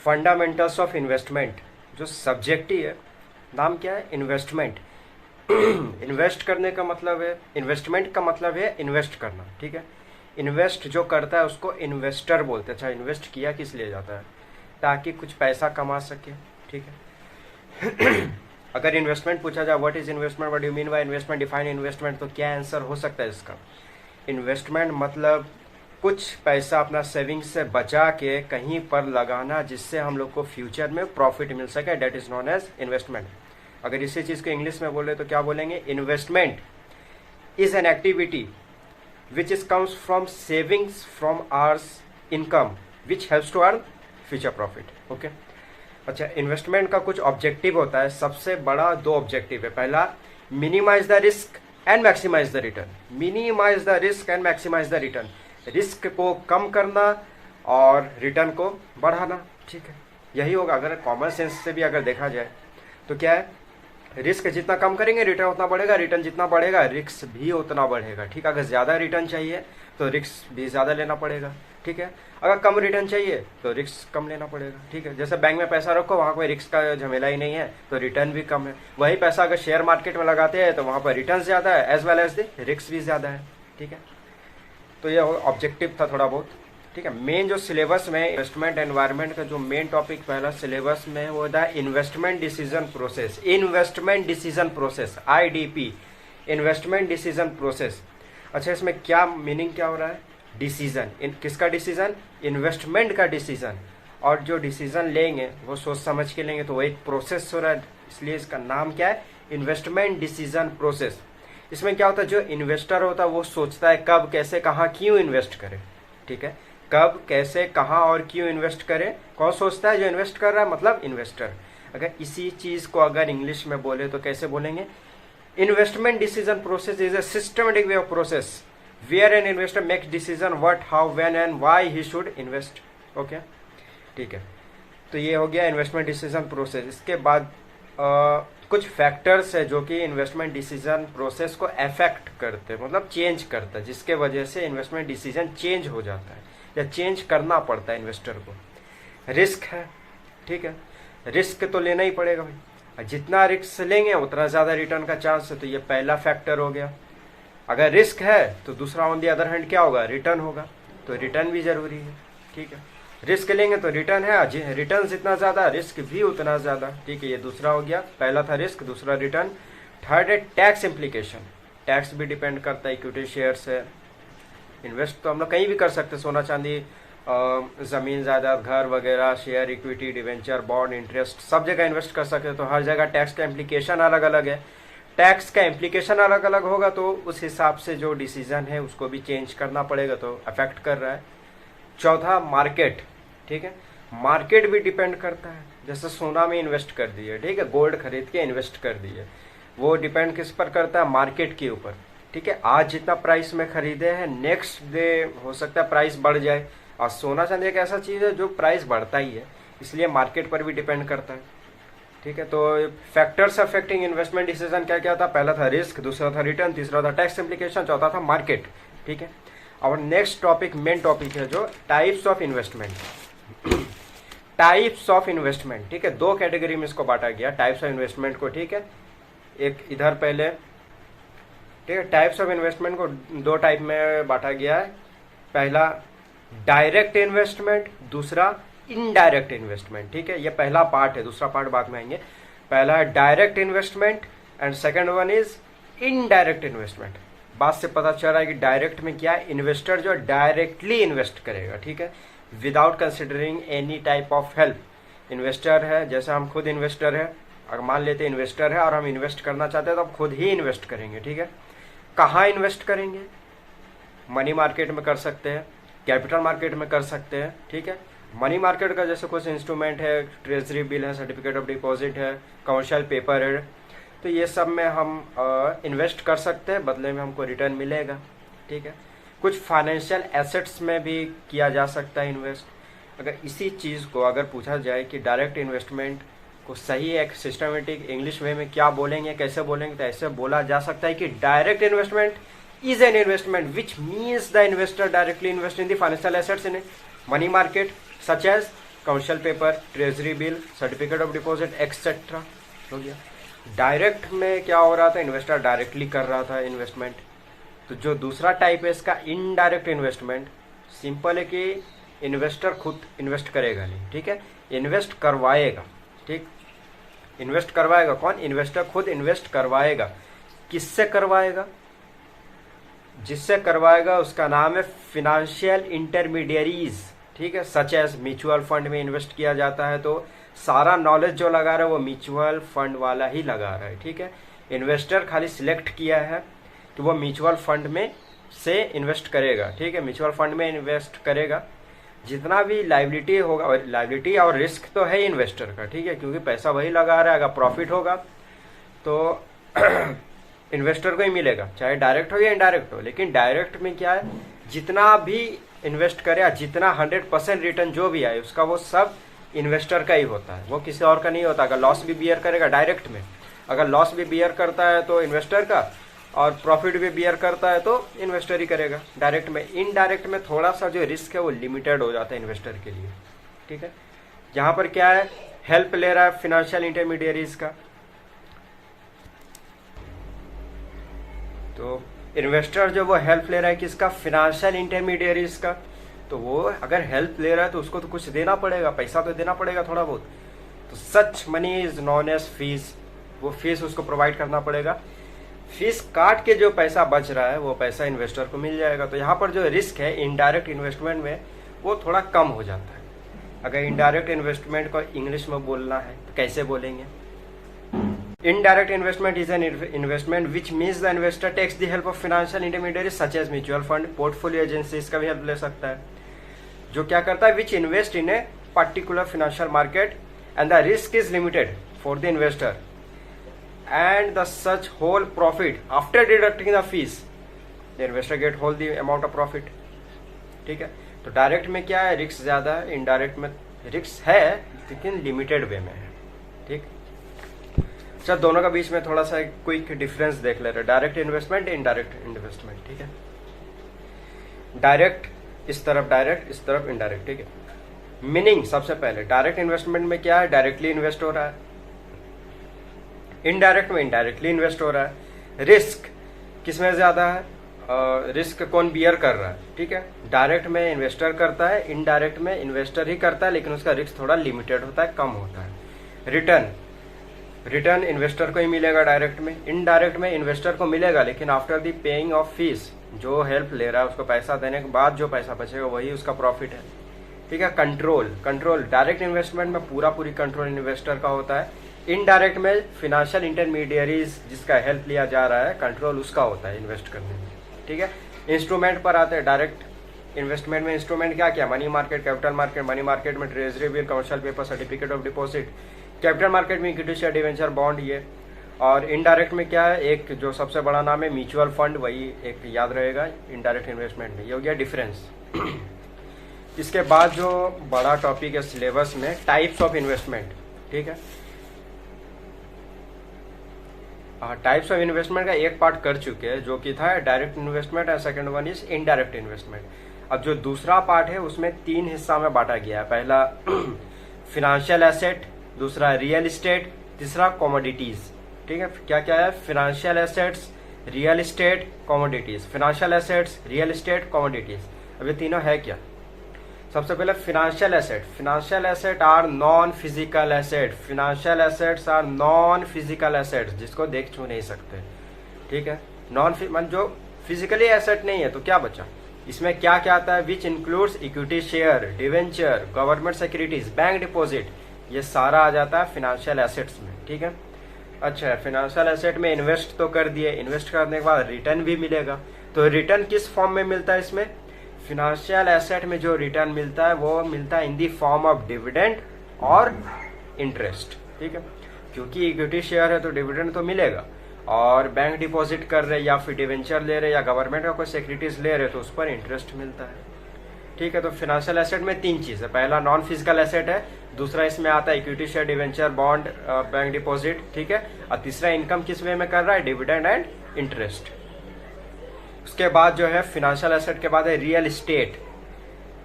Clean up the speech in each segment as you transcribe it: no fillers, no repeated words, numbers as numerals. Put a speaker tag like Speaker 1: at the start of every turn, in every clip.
Speaker 1: Fundamentals of investment जो subject ही है, नाम क्या है, इन्वेस्टमेंट। इन्वेस्ट करने का मतलब है, इन्वेस्टमेंट का मतलब है इन्वेस्ट करना, ठीक है। इन्वेस्ट जो करता है उसको इन्वेस्टर बोलते हैं। अच्छा, इन्वेस्ट किया किस लिए जाता है? ताकि कुछ पैसा कमा सके, ठीक है। अगर इन्वेस्टमेंट पूछा जाए what is investment, what do you mean by investment, define investment, तो क्या आंसर हो सकता है इसका? इन्वेस्टमेंट मतलब कुछ पैसा अपना सेविंग्स से बचा के कहीं पर लगाना जिससे हम लोग को फ्यूचर में प्रॉफिट मिल सके, that is known as investment. अगर इसी चीज़ को इंग्लिश में बोले तो क्या बोलेंगे? Investment is an activity which is comes from savings from ours income which helps to earn future profit. Okay. अच्छा, इन्वेस्टमेंट का कुछ ऑब्जेक्टिव होता है, सबसे बड़ा 2 ऑब्जेक्टिव है। पहला, minimise the risk and maximise the return. Minimise the risk and maximise the return, risk को कम करना और रिटर्न को बढ़ाना, ठीक है। यही होगा। अगर कॉमन सेंस से भी अगर देखा जाए तो क्या है, रिस्क जितना कम करेंगे रिटर्न उतना बढ़ेगा, रिटर्न जितना बढ़ेगा रिस्क भी उतना बढ़ेगा, ठीक है। अगर ज़्यादा रिटर्न चाहिए तो रिस्क भी ज़्यादा लेना पड़ेगा, ठीक है। अगर कम रिटर्न चाहिए तो रिस्क कम लेना पड़ेगा, ठीक है। जैसे बैंक में पैसा रखो, वहाँ कोई रिस्क का झमेला ही नहीं है तो रिटर्न भी कम है। वही पैसा अगर शेयर मार्केट में लगाते हैं तो वहाँ पर रिटर्न ज़्यादा है as well as the risk भी ज़्यादा है, ठीक है। तो ये ऑब्जेक्टिव था थोड़ा बहुत, ठीक है। मेन जो सिलेबस में इन्वेस्टमेंट एनवायरनमेंट का जो मेन टॉपिक पहला सिलेबस में वो था investment decision process. Investment decision process, IDP, investment decision process. अच्छा, इसमें क्या मीनिंग क्या हो रहा है? डिसीजन, किसका डिसीजन? इन्वेस्टमेंट का डिसीजन। और जो डिसीजन लेंगे वो सोच समझ के लेंगे, तो वो एक प्रोसेस हो रहा है, इसलिए इसका नाम क्या है? Investment decision process. इसमें क्या होता है, जो इन्वेस्टर होता है वो सोचता है कब, कैसे, कहाँ, क्यों इन्वेस्ट करे, ठीक है। कब, कैसे, कहाँ और क्यों इन्वेस्ट करें, कौन सोचता है? जो इन्वेस्ट कर रहा है, मतलब इन्वेस्टर। अगर इसी चीज़ को अगर इंग्लिश में बोले तो कैसे बोलेंगे? Investment decision process is a systematic way of process where an investor makes decision what, how, when and why he should invest. Okay, ठीक है। तो ये हो गया इन्वेस्टमेंट डिसीजन प्रोसेस। इसके बाद कुछ फैक्टर्स है जो कि इन्वेस्टमेंट डिसीजन प्रोसेस को अफेक्ट करते हैं, मतलब चेंज करता है, जिसके वजह से इन्वेस्टमेंट डिसीजन चेंज हो जाता है या चेंज करना पड़ता है इन्वेस्टर को। रिस्क है, ठीक है। रिस्क तो लेना ही पड़ेगा भाई, जितना रिस्क लेंगे उतना ज़्यादा रिटर्न का चांस है, तो ये पहला फैक्टर हो गया। अगर रिस्क है तो दूसरा ऑन दी अदर हैंड क्या होगा? रिटर्न होगा, तो रिटर्न भी ज़रूरी है, ठीक है। रिस्क लेंगे तो रिटर्न है, रिटर्न जितना ज़्यादा रिस्क भी उतना ज़्यादा, ठीक है। ये दूसरा हो गया, पहला था रिस्क, दूसरा रिटर्न। थर्ड है टैक्स इम्प्लीकेशन, टैक्स भी डिपेंड करता है। इक्विटी शेयर्स है, इन्वेस्ट तो हम लोग कहीं भी कर सकते हैं, सोना चांदी, ज़मीन जायदाद, घर वगैरह, share, equity, debenture, bond, interest, सब जगह इन्वेस्ट कर सकते हैं। तो हर जगह टैक्स का इम्प्लीकेशन अलग अलग है। टैक्स का इम्प्लीकेशन अलग अलग होगा तो उस हिसाब से जो डिसीजन है उसको भी चेंज करना पड़ेगा, तो अफेक्ट कर रहा है। चौथा मार्केट, ठीक है। मार्केट भी डिपेंड करता है, जैसे सोना में इन्वेस्ट कर दिए, ठीक है, गोल्ड खरीद के इन्वेस्ट कर दिए, वो डिपेंड किस पर करता है? मार्केट के ऊपर, ठीक है। आज जितना प्राइस में खरीदे हैं नेक्स्ट डे हो सकता है प्राइस बढ़ जाए, और सोना चांदी एक ऐसा चीज़ है जो प्राइस बढ़ता ही है, इसलिए मार्केट पर भी डिपेंड करता है, ठीक है। तो फैक्टर्स अफेक्टिंग इन्वेस्टमेंट डिसीजन क्या क्या था? पहला था रिस्क, दूसरा था रिटर्न, तीसरा था टैक्स इम्प्लीकेशन, चौथा था मार्केट, ठीक है। और नेक्स्ट टॉपिक मेन टॉपिक है जो types of investment. Types of investment, ठीक है। 2 कैटेगरी में इसको बांटा गया टाइप्स ऑफ इन्वेस्टमेंट को, ठीक है। एक इधर पहले, ठीक है, टाइप्स ऑफ इन्वेस्टमेंट को 2 टाइप में बांटा गया है। पहला डायरेक्ट इन्वेस्टमेंट, दूसरा इनडायरेक्ट इन्वेस्टमेंट, ठीक है। ये पहला पार्ट है, दूसरा पार्ट बाद में आएंगे। पहला है direct investment and second one is indirect investment. बात से पता चल रहा है कि डायरेक्ट में क्या है? इन्वेस्टर जो डायरेक्टली इन्वेस्ट करेगा, ठीक है, without considering any type of help. Investor है, जैसे हम खुद इन्वेस्टर है, अगर मान लेते हैं इन्वेस्टर है और हम इन्वेस्ट करना चाहते हैं तो हम खुद ही इन्वेस्ट करेंगे, ठीक है। कहाँ इन्वेस्ट करेंगे? मनी मार्केट में कर सकते हैं, कैपिटल मार्केट में कर सकते हैं, ठीक है। मनी मार्केट का जैसे कुछ इंस्ट्रूमेंट है, ट्रेजरी बिल है, सर्टिफिकेट ऑफ डिपॉजिट है, कमर्शियल पेपर है, तो ये सब में हम इन्वेस्ट कर सकते हैं, बदले में हमको रिटर्न मिलेगा, ठीक है। कुछ फाइनेंशियल एसेट्स में भी किया जा सकता है इन्वेस्ट। अगर इसी चीज़ को अगर पूछा जाए कि डायरेक्ट इन्वेस्टमेंट को सही एक सिस्टमेटिक इंग्लिश वे में क्या बोलेंगे, कैसे बोलेंगे, तो ऐसे बोला जा सकता है कि direct investment is an investment which means the investor directly invest in the financial assets in a money market such as commercial paper, treasury bill, certificate of deposit etcetera हो गया। डायरेक्ट में क्या हो रहा था, इन्वेस्टर डायरेक्टली कर रहा था इन्वेस्टमेंट। तो जो दूसरा टाइप है इसका इनडायरेक्ट इन्वेस्टमेंट, सिंपल है कि इन्वेस्टर खुद इन्वेस्ट करेगा नहीं, ठीक है, इन्वेस्ट करवाएगा, ठीक, इन्वेस्ट करवाएगा कौन, इन्वेस्टर खुद इन्वेस्ट करवाएगा। किससे करवाएगा, जिससे करवाएगा उसका नाम है फिनेंशियल इंटरमीडियरीज, ठीक है, सच एज म्यूचुअल फंड में इन्वेस्ट किया जाता है तो सारा नॉलेज जो लगा रहा है वो म्यूचुअल फंड वाला ही लगा रहा है, ठीक है। इन्वेस्टर खाली सिलेक्ट किया है कि वो म्यूचुअल फंड में से इन्वेस्ट करेगा, ठीक है, म्यूचुअल फंड में इन्वेस्ट करेगा। जितना भी लाइबिलिटी होगा, और लाइबिलिटी और रिस्क तो है इन्वेस्टर का, ठीक है, क्योंकि पैसा वही लगा रहा है, अगर प्रॉफिट होगा तो इन्वेस्टर को ही मिलेगा, चाहे डायरेक्ट हो या इनडायरेक्ट हो। लेकिन डायरेक्ट में क्या है, जितना भी इन्वेस्ट करे, जितना 100% रिटर्न जो भी आए उसका वो सब इन्वेस्टर का ही होता है, वो किसी और का नहीं होता। अगर लॉस भी बियर करेगा डायरेक्ट में, अगर लॉस भी बियर करता है तो इन्वेस्टर का, और प्रॉफिट भी बियर करता है तो इन्वेस्टर ही करेगा डायरेक्ट में। इनडायरेक्ट में थोड़ा सा जो रिस्क है वो लिमिटेड हो जाता है इन्वेस्टर के लिए, ठीक है। यहाँ पर क्या है, हेल्प ले रहा है फिनेंशियल इंटरमीडियरीज का। तो इन्वेस्टर जो वो हेल्प ले रहा है किसका, फिनेंशियल इंटरमीडियरीज का। तो वो अगर हेल्प ले रहा है तो उसको तो कुछ देना पड़ेगा, पैसा तो देना पड़ेगा थोड़ा बहुत। तो such money is known as fees, वो फीस उसको प्रोवाइड करना पड़ेगा। फीस काट के जो पैसा बच रहा है वो पैसा इन्वेस्टर को मिल जाएगा। तो यहाँ पर जो रिस्क है इनडायरेक्ट इन्वेस्टमेंट में वो थोड़ा कम हो जाता है। अगर इनडायरेक्ट इन्वेस्टमेंट को इंग्लिश में बोलना है तो कैसे बोलेंगे, indirect investment is an investment which means the investor takes the help of financial intermediary such as mutual fund, portfolio agency, इसका भी हेल्प ले सकता है, जो क्या करता है, which invest in a particular financial market and the risk is limited for the investor and the such whole profit after deducting the fees the investor get whole the amount of profit, ठीक है। तो direct में क्या है, risk ज्यादा है, indirect में risk है लेकिन लिमिटेड वे में है, ठीक। अच्छा, दोनों का बीच में थोड़ा सा क्विक डिफरेंस देख ले रहे हैं, डायरेक्ट इन्वेस्टमेंट, इनडायरेक्ट इन्वेस्टमेंट, ठीक है। डायरेक्ट इस तरफ, डायरेक्ट इस तरफ, इनडायरेक्ट, ठीक है। मीनिंग सबसे पहले डायरेक्ट इन्वेस्टमेंट में क्या है, डायरेक्टली इन्वेस्ट हो रहा है, इनडायरेक्ट में इनडायरेक्टली इन्वेस्ट हो रहा है। रिस्क किसमें ज्यादा है, रिस्क कौन बियर कर रहा है, ठीक है। डायरेक्ट में इन्वेस्टर करता है, इनडायरेक्ट में इन्वेस्टर ही करता है लेकिन उसका रिस्क थोड़ा लिमिटेड होता है, कम होता है। रिटर्न इन्वेस्टर को ही मिलेगा डायरेक्ट में, इनडायरेक्ट में इन्वेस्टर को मिलेगा लेकिन after the paying off fees, जो हेल्प ले रहा है उसको पैसा देने के बाद जो पैसा बचेगा वही उसका प्रॉफिट है, ठीक है। कंट्रोल डायरेक्ट इन्वेस्टमेंट में पूरी कंट्रोल इन्वेस्टर का होता है, इनडायरेक्ट में फिनेंशियल इंटरमीडियरीज जिसका हेल्प लिया जा रहा है, कंट्रोल उसका होता है इन्वेस्ट करने में, ठीक है। इंस्ट्रूमेंट पर आते हैं, डायरेक्ट इन्वेस्टमेंट में इंस्ट्रूमेंट क्या क्या, money market, capital market, money market में treasury bill, commercial paper, certificate of deposit, capital market में इक्विटी शेयर, डिवेंचर, बॉन्ड, ये। और इनडायरेक्ट में क्या है, एक जो सबसे बड़ा नाम है म्यूचुअल फंड, वही एक याद रहेगा इनडायरेक्ट इन्वेस्टमेंट में। ये हो गया डिफरेंस। इसके बाद जो बड़ा टॉपिक है सिलेबस में, टाइप्स ऑफ इन्वेस्टमेंट, ठीक है। टाइप्स ऑफ इन्वेस्टमेंट का एक पार्ट कर चुके हैं जो कि था direct investment and second one is indirect investment. अब जो दूसरा पार्ट है उसमें 3 हिस्सा में बांटा गया है, पहला फिनेंशियल एसेट, दूसरा रियल एस्टेट, तीसरा कमोडिटीज, ठीक है। क्या क्या है, financial assets, real estate, commodities, financial assets, real estate, commodities. अब ये तीनों है क्या, सबसे पहले financial asset are non physical asset, financial assets are non physical assets जिसको देख छू नहीं सकते, ठीक है। मतलब जो फिजिकली एसेट नहीं है तो क्या बचा, इसमें क्या क्या आता है, which includes equity share, debenture, government securities, bank deposit, ये सारा आ जाता है फिनेंशियल एसेट्स में, ठीक है। अच्छा, फिनेंशियल एसेट में इन्वेस्ट तो कर दिए, इन्वेस्ट करने के बाद रिटर्न भी मिलेगा, तो रिटर्न किस फॉर्म में मिलता है, इसमें फिनेंशियल एसेट में जो रिटर्न मिलता है वो मिलता है in the form of dividend और इंटरेस्ट, ठीक है। क्योंकि इक्विटी शेयर है तो डिविडेंड तो मिलेगा, और बैंक डिपॉजिट कर रहे या फिर डिवेंचर ले रहे या गवर्नमेंट का कोई सिक्योरिटीज ले रहे तो उस पर इंटरेस्ट मिलता है, ठीक है। तो फिनेंशियल एसेट में 3 चीज है, पहला नॉन फिजिकल एसेट है, दूसरा इसमें आता है equity share, debenture, bond, bank deposit, ठीक है। और तीसरा इनकम किस वे में कर रहा है, डिविडेंड एंड इंटरेस्ट। उसके बाद जो है फिनेंशियल एसेट के बाद है रियल एस्टेट।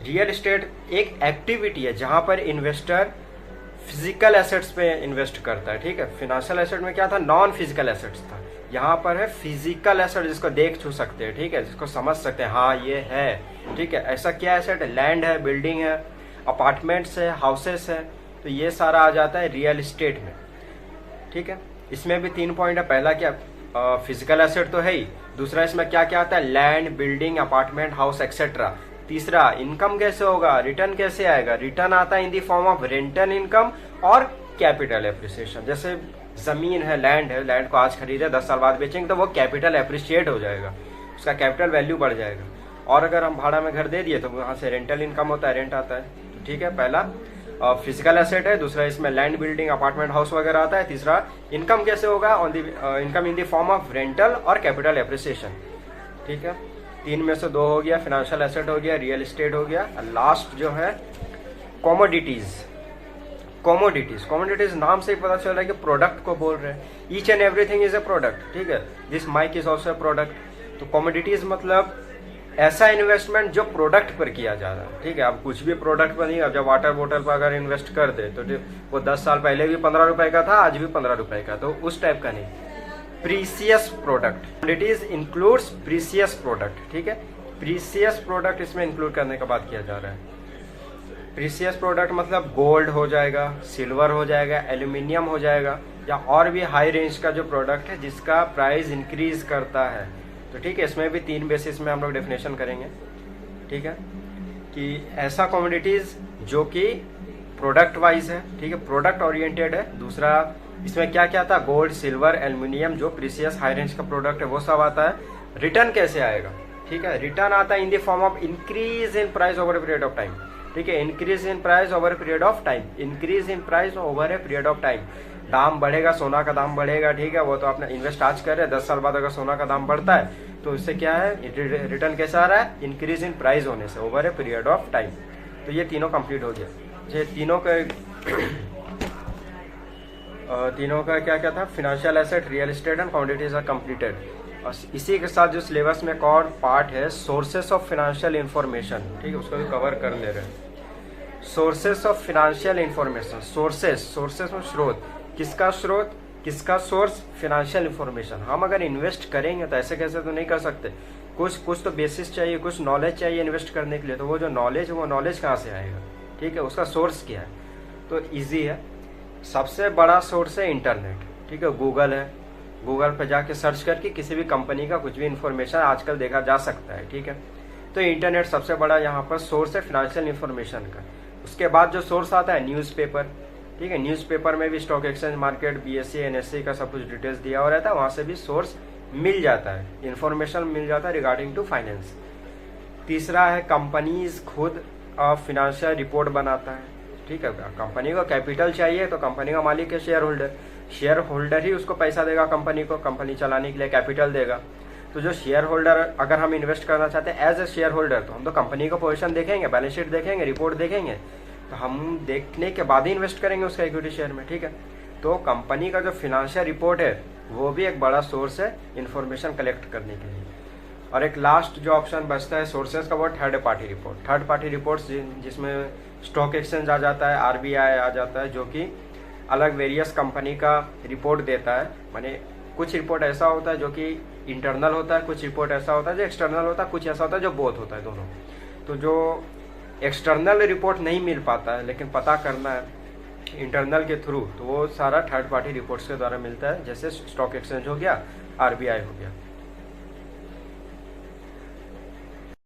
Speaker 1: रियल एस्टेट एक एक्टिविटी है जहां पर इन्वेस्टर फिजिकल एसेट्स पे इन्वेस्ट करता है, ठीक है। फाइनेंशियल एसेट में क्या था, नॉन फिजिकल एसेट्स था, यहाँ पर है फिजिकल एसेट जिसको देख छू सकते हैं, ठीक है, जिसको समझ सकते हैं हाँ ये है, ठीक है। ऐसा क्या एसेट है, लैंड है, बिल्डिंग है, अपार्टमेंट्स है, हाउसेस है, तो ये सारा आ जाता है रियल एस्टेट में, ठीक है। इसमें भी 3 पॉइंट है, पहला क्या फिजिकल एसेट तो है ही, दूसरा इसमें क्या क्या आता है, land, building, apartment, house etcetera, तीसरा इनकम कैसे होगा, रिटर्न कैसे आएगा, रिटर्न आता है in the form of rental income और कैपिटल एप्रिसिएशन। जैसे जमीन है, लैंड को आज खरीदे 10 साल बाद बेचेंगे तो वो कैपिटल एप्रिशिएट हो जाएगा, उसका कैपिटल वैल्यू बढ़ जाएगा। और अगर हम भाड़ा में घर दे दिए तो वहाँ से रेंटल इनकम होता है, रेंट आता है, तो ठीक है। पहला फिजिकल एसेट है, दूसरा इसमें लैंड, बिल्डिंग, अपार्टमेंट, हाउस वगैरह आता है, तीसरा इनकम कैसे होगा, on the income in the form of rental और कैपिटल एप्रिसिएशन, ठीक है। 3 में से 2 हो गया, फाइनेंशियल एसेट हो गया, रियल एस्टेट हो गया, लास्ट जो है कॉमोडिटीज। कॉमोडिटीज नाम से ही पता चल रहा है कि प्रोडक्ट को बोल रहे हैं, each and everything is a product, ठीक है। This mic is also a product. तो कॉमोडिटीज मतलब ऐसा इन्वेस्टमेंट जो प्रोडक्ट पर किया जा रहा है, ठीक है। अब कुछ भी प्रोडक्ट पर नहीं, अब जब वाटर बोतल पर अगर इन्वेस्ट कर दे तो वो 10 साल पहले भी 15 रुपए का था, आज भी 15 रुपए का, तो उस टाइप का नहीं। Precious product, commodities includes precious product, ठीक है। प्रीसियस प्रोडक्ट इसमें इंक्लूड करने का बात किया जा रहा है। प्रीसियस प्रोडक्ट मतलब गोल्ड हो जाएगा, सिल्वर हो जाएगा, एल्यूमिनियम हो जाएगा, या और भी हाई रेंज का जो प्रोडक्ट है जिसका प्राइस इंक्रीज करता है, तो ठीक है। इसमें भी 3 बेसिस में हम लोग डेफिनेशन करेंगे, ठीक है, कि ऐसा कमोडिटीज जो कि प्रोडक्ट वाइज है, ठीक है, प्रोडक्ट ओरिएंटेड है। दूसरा इसमें क्या क्या था, गोल्ड, सिल्वर, एल्यूमिनियम, जो प्रीसियस हाई रेंज का प्रोडक्ट है वो सब आता है। रिटर्न कैसे आएगा, ठीक है, रिटर्न आता है in the form of increase in price over a period of time, ठीक है। Increase in price over a period of time, increase in price over a period of time. दाम बढ़ेगा, सोना का दाम बढ़ेगा, ठीक है, वो तो आपने इन्वेस्ट आज कर रहे हैं, 10 साल बाद अगर सोना का दाम बढ़ता है तो इससे क्या है, रिटर्न कैसा आ रहा है, इंक्रीज इन प्राइस होने से over a period of time. तो ये तीनों कंप्लीट हो गया। ये तीनों का क्या क्या था, financial asset, real estate and commodities are completed. और इसी के साथ जो सिलेबस में एक और पार्ट है, सोर्सेस ऑफ फाइनेंशियल इंफॉर्मेशन, ठीक है, उसको भी कवर कर ले रहे हैं। Sources of financial information, sources में स्रोत, किसका स्रोत, किसका सोर्स, फाइनेंशियल इंफॉर्मेशन। हम अगर इन्वेस्ट करेंगे तो ऐसे कैसे तो नहीं कर सकते, कुछ तो बेसिस चाहिए, कुछ नॉलेज चाहिए इन्वेस्ट करने के लिए। तो वो जो नॉलेज है वो नॉलेज कहाँ से आएगा, ठीक है, उसका सोर्स क्या है। तो इजी है, सबसे बड़ा सोर्स है इंटरनेट, ठीक है, गूगल है, गूगल पर जाके सर्च करके किसी भी कंपनी का कुछ भी इंफॉर्मेशन आजकल देखा जा सकता है, ठीक है। तो इंटरनेट सबसे बड़ा यहाँ पर सोर्स है फाइनेंशियल इंफॉर्मेशन का। उसके बाद जो सोर्स आता है न्यूज़पेपर, ठीक है, न्यूज़पेपर में भी stock exchange, market, BSE, NSE का सब कुछ डिटेल्स दिया हुआ रहता है, वहाँ से भी सोर्स मिल जाता है, इंफॉर्मेशन मिल जाता है रिगार्डिंग टू फाइनेंस। तीसरा है कंपनीज खुद फाइनेंशियल रिपोर्ट बनाता है, ठीक है। कंपनी को कैपिटल चाहिए तो कंपनी का मालिक है शेयर होल्डर ही उसको पैसा देगा कंपनी को, कंपनी चलाने के लिए कैपिटल देगा। तो जो शेयर होल्डर, अगर हम इन्वेस्ट करना चाहते हैं एज ए शेयर होल्डर, तो हम तो कंपनी का पोजीशन देखेंगे, बैलेंस शीट देखेंगे, रिपोर्ट देखेंगे, तो हम देखने के बाद ही इन्वेस्ट करेंगे उसका इक्विटी शेयर में, ठीक है। तो कंपनी का जो फाइनेंशियल रिपोर्ट है वो भी एक बड़ा सोर्स है इन्फॉर्मेशन कलेक्ट करने के लिए। और एक लास्ट जो ऑप्शन बचता है सोर्सेज का, वो third party report. Third party reports जिसमें स्टॉक एक्सचेंज आ जाता है, आरबीआई आ जाता है, जो कि अलग वेरियस कंपनी का रिपोर्ट देता है। माने कुछ रिपोर्ट ऐसा होता है जो कि इंटरनल होता है, कुछ रिपोर्ट ऐसा होता है जो एक्सटर्नल होता है, कुछ ऐसा होता है जो बोथ होता है, दोनों। तो जो एक्सटर्नल रिपोर्ट नहीं मिल पाता है लेकिन पता करना है इंटरनल के थ्रू, तो वो सारा थर्ड पार्टी रिपोर्ट्स के द्वारा मिलता है, जैसे स्टॉक एक्सचेंज हो गया, आरबीआई हो गया।